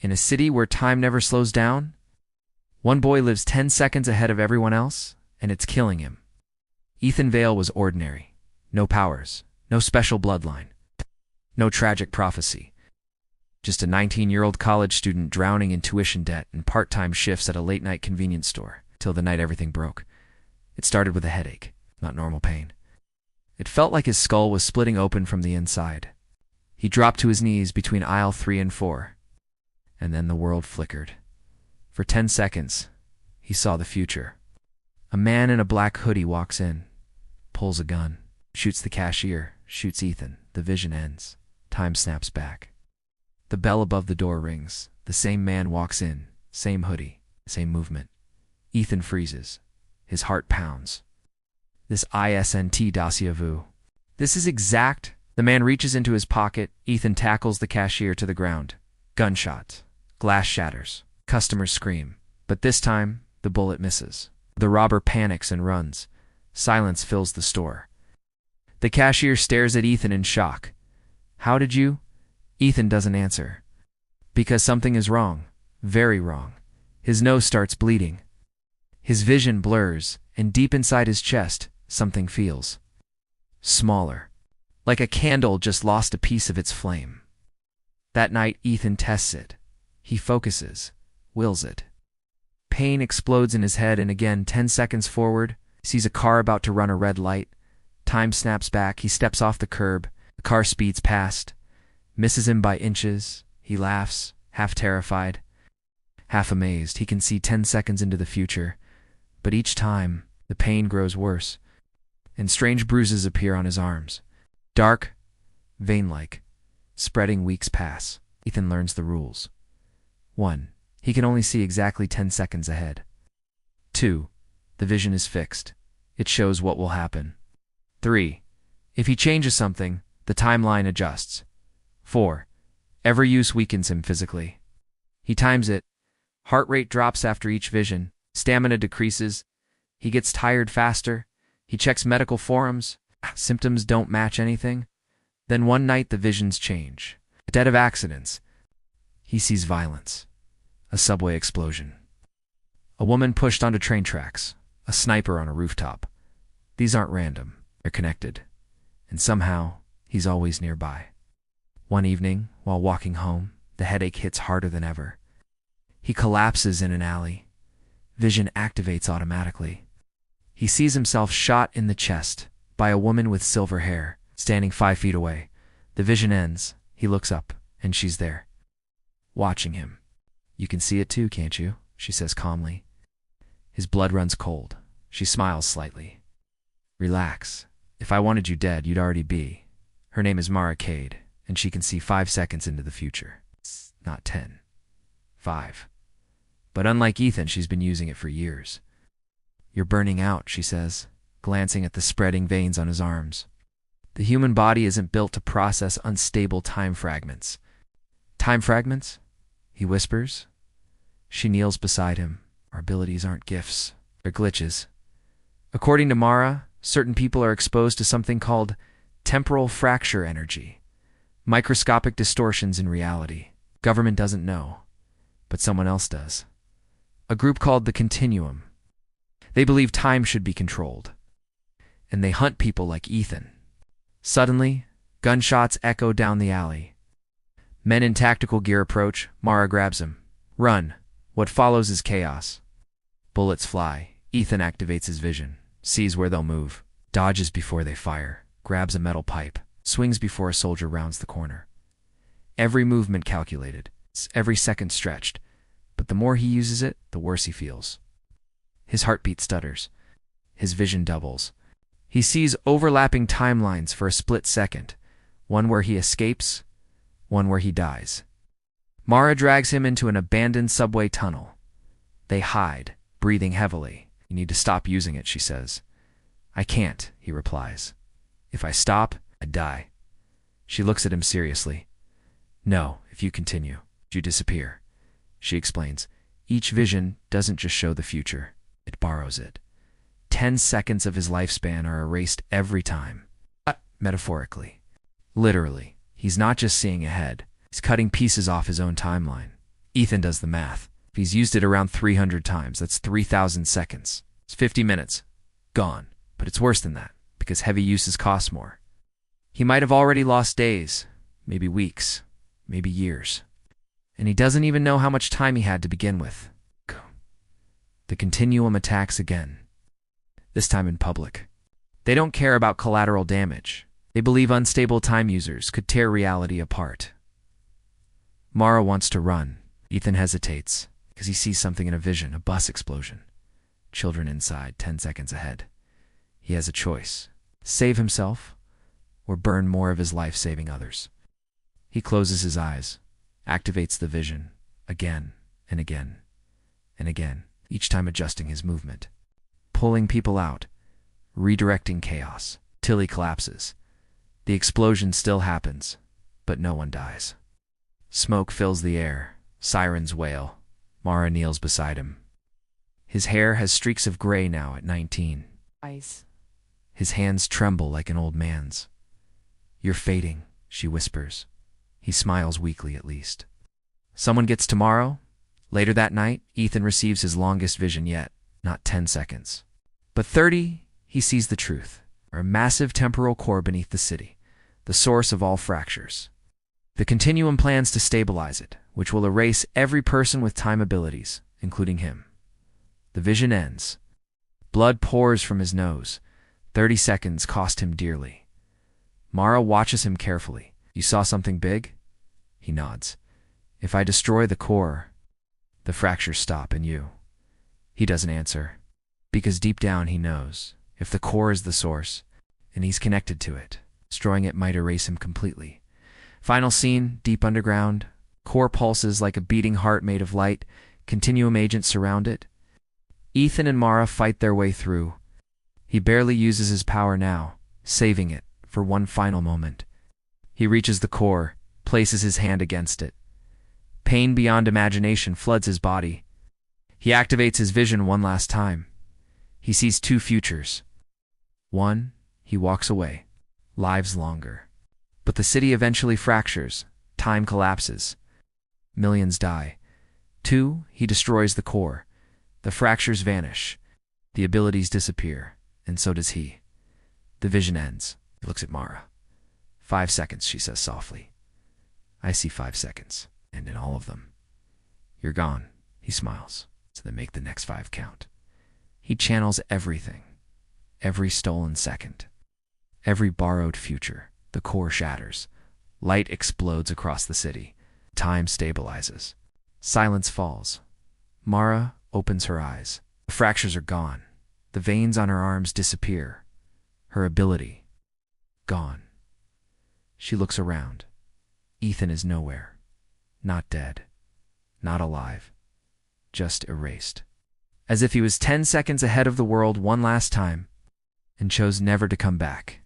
In a city where time never slows down, one boy lives 10 seconds ahead of everyone else, and it's killing him. Ethan Vale was ordinary. No powers, no special bloodline, no tragic prophecy. Just a 19-year-old college student drowning in tuition debt and part-time shifts at a late-night convenience store, till the night everything broke. It started with a headache, not normal pain. It felt like his skull was splitting open from the inside. He dropped to his knees between aisle 3 and 4. And then the world flickered. For 10 seconds, he saw the future. A man in a black hoodie walks in, pulls a gun, shoots the cashier, shoots Ethan. The vision ends. Time snaps back. The bell above the door rings. The same man walks in, same hoodie, same movement. Ethan freezes. His heart pounds. This isn't déjà vu. This is exact. The man reaches into his pocket. Ethan tackles the cashier to the ground. Gunshot. Glass shatters. Customers scream. But this time, the bullet misses. The robber panics and runs. Silence fills the store. The cashier stares at Ethan in shock. How did you? Ethan doesn't answer. Because something is wrong. Very wrong. His nose starts bleeding. His vision blurs, and deep inside his chest, something feels smaller. Like a candle just lost a piece of its flame. That night, Ethan tests it. He focuses, wills it. Pain explodes in his head, and again, 10 seconds forward, sees a car about to run a red light. Time snaps back. He steps off the curb. The car speeds past, misses him by inches. He laughs, half terrified, half amazed. He can see 10 seconds into the future, but each time, the pain grows worse, and strange bruises appear on his arms. Dark, vein-like, spreading. Weeks pass. Ethan learns the rules. 1. He can only see exactly 10 seconds ahead. 2. The vision is fixed. It shows what will happen. 3. If he changes something, the timeline adjusts. 4. Every use weakens him physically. He times it. Heart rate drops after each vision. Stamina decreases. He gets tired faster. He checks medical forums. Symptoms don't match anything. Then one night the visions change. Instead of accidents, he sees violence. A subway explosion. A woman pushed onto train tracks. A sniper on a rooftop. These aren't random. They're connected. And somehow, he's always nearby. One evening, while walking home, the headache hits harder than ever. He collapses in an alley. Vision activates automatically. He sees himself shot in the chest by a woman with silver hair, standing 5 feet away. The vision ends. He looks up, and she's there, watching him. You can see it too, can't you? She says calmly. His blood runs cold. She smiles slightly. Relax. If I wanted you dead, you'd already be. Her name is Mara Kade, and she can see 5 seconds into the future. Not 10. 5. But unlike Ethan, she's been using it for years. You're burning out, she says, glancing at the spreading veins on his arms. The human body isn't built to process unstable time fragments. Time fragments? He whispers. She kneels beside him. Our abilities aren't gifts. They're glitches. According to Mara, certain people are exposed to something called temporal fracture energy. Microscopic distortions in reality. Government doesn't know, but someone else does. A group called the Continuum. They believe time should be controlled. And they hunt people like Ethan. Suddenly, gunshots echo down the alley. Men in tactical gear approach. Mara grabs him. Run. What follows is chaos. Bullets fly. Ethan activates his vision, sees where they'll move, dodges before they fire, grabs a metal pipe, swings before a soldier rounds the corner. Every movement calculated, every second stretched, but the more he uses it, the worse he feels. His heartbeat stutters. His vision doubles. He sees overlapping timelines for a split second, one where he escapes, one where he dies. Mara drags him into an abandoned subway tunnel. They hide, breathing heavily. You need to stop using it, she says. I can't, he replies. If I stop, I die. She looks at him seriously. No, if you continue, you disappear. She explains. Each vision doesn't just show the future, it borrows it. 10 seconds of his lifespan are erased every time. Metaphorically. Literally, he's not just seeing ahead. He's cutting pieces off his own timeline. Ethan does the math. If he's used it around 300 times, that's 3,000 seconds. It's 50 minutes. Gone. But it's worse than that, because heavy uses cost more. He might have already lost days, maybe weeks, maybe years. And he doesn't even know how much time he had to begin with. The continuum attacks again. This time in public. They don't care about collateral damage. They believe unstable time users could tear reality apart. Mara wants to run. Ethan hesitates, because he sees something in a vision, a bus explosion. Children inside, 10 seconds ahead. He has a choice. Save himself, or burn more of his life saving others. He closes his eyes, activates the vision, again and again and again, each time adjusting his movement, pulling people out, redirecting chaos, till he collapses. The explosion still happens, but no one dies. Smoke fills the air, sirens wail. Mara kneels beside him. His hair has streaks of gray now at 19. Ice. His hands tremble like an old man's. "You're fading," she whispers. He smiles weakly at least. Someone gets tomorrow. Later that night, Ethan receives his longest vision yet, not 10 seconds. But 30, he sees the truth, a massive temporal core beneath the city, the source of all fractures. The continuum plans to stabilize it, which will erase every person with time abilities, including him. The vision ends. Blood pours from his nose. 30 seconds cost him dearly. Mara watches him carefully. "You saw something big?" He nods. "If I destroy the core, the fractures stop in you." He doesn't answer, because deep down he knows, if the core is the source, and he's connected to it, destroying it might erase him completely. Final scene, deep underground. Core pulses like a beating heart made of light. Continuum agents surround it. Ethan and Mara fight their way through. He barely uses his power now, saving it for one final moment. He reaches the core, places his hand against it. Pain beyond imagination floods his body. He activates his vision one last time. He sees two futures. One, he walks away. Lives longer. But the city eventually fractures. Time collapses. Millions die. Two, he destroys the core. The fractures vanish. The abilities disappear. And so does he. The vision ends. He looks at Mara. 5 seconds, she says softly. "I see 5 seconds, and in all of them, you're gone." He smiles. "So then make the next 5 count." He channels everything. Every stolen second. Every borrowed future. The core shatters. Light explodes across the city. Time stabilizes. Silence falls. Mara opens her eyes. The fractures are gone. The veins on her arms disappear. Her ability, gone. She looks around. Ethan is nowhere. Not dead. Not alive. Just erased. As if he was 10 seconds ahead of the world one last time and chose never to come back.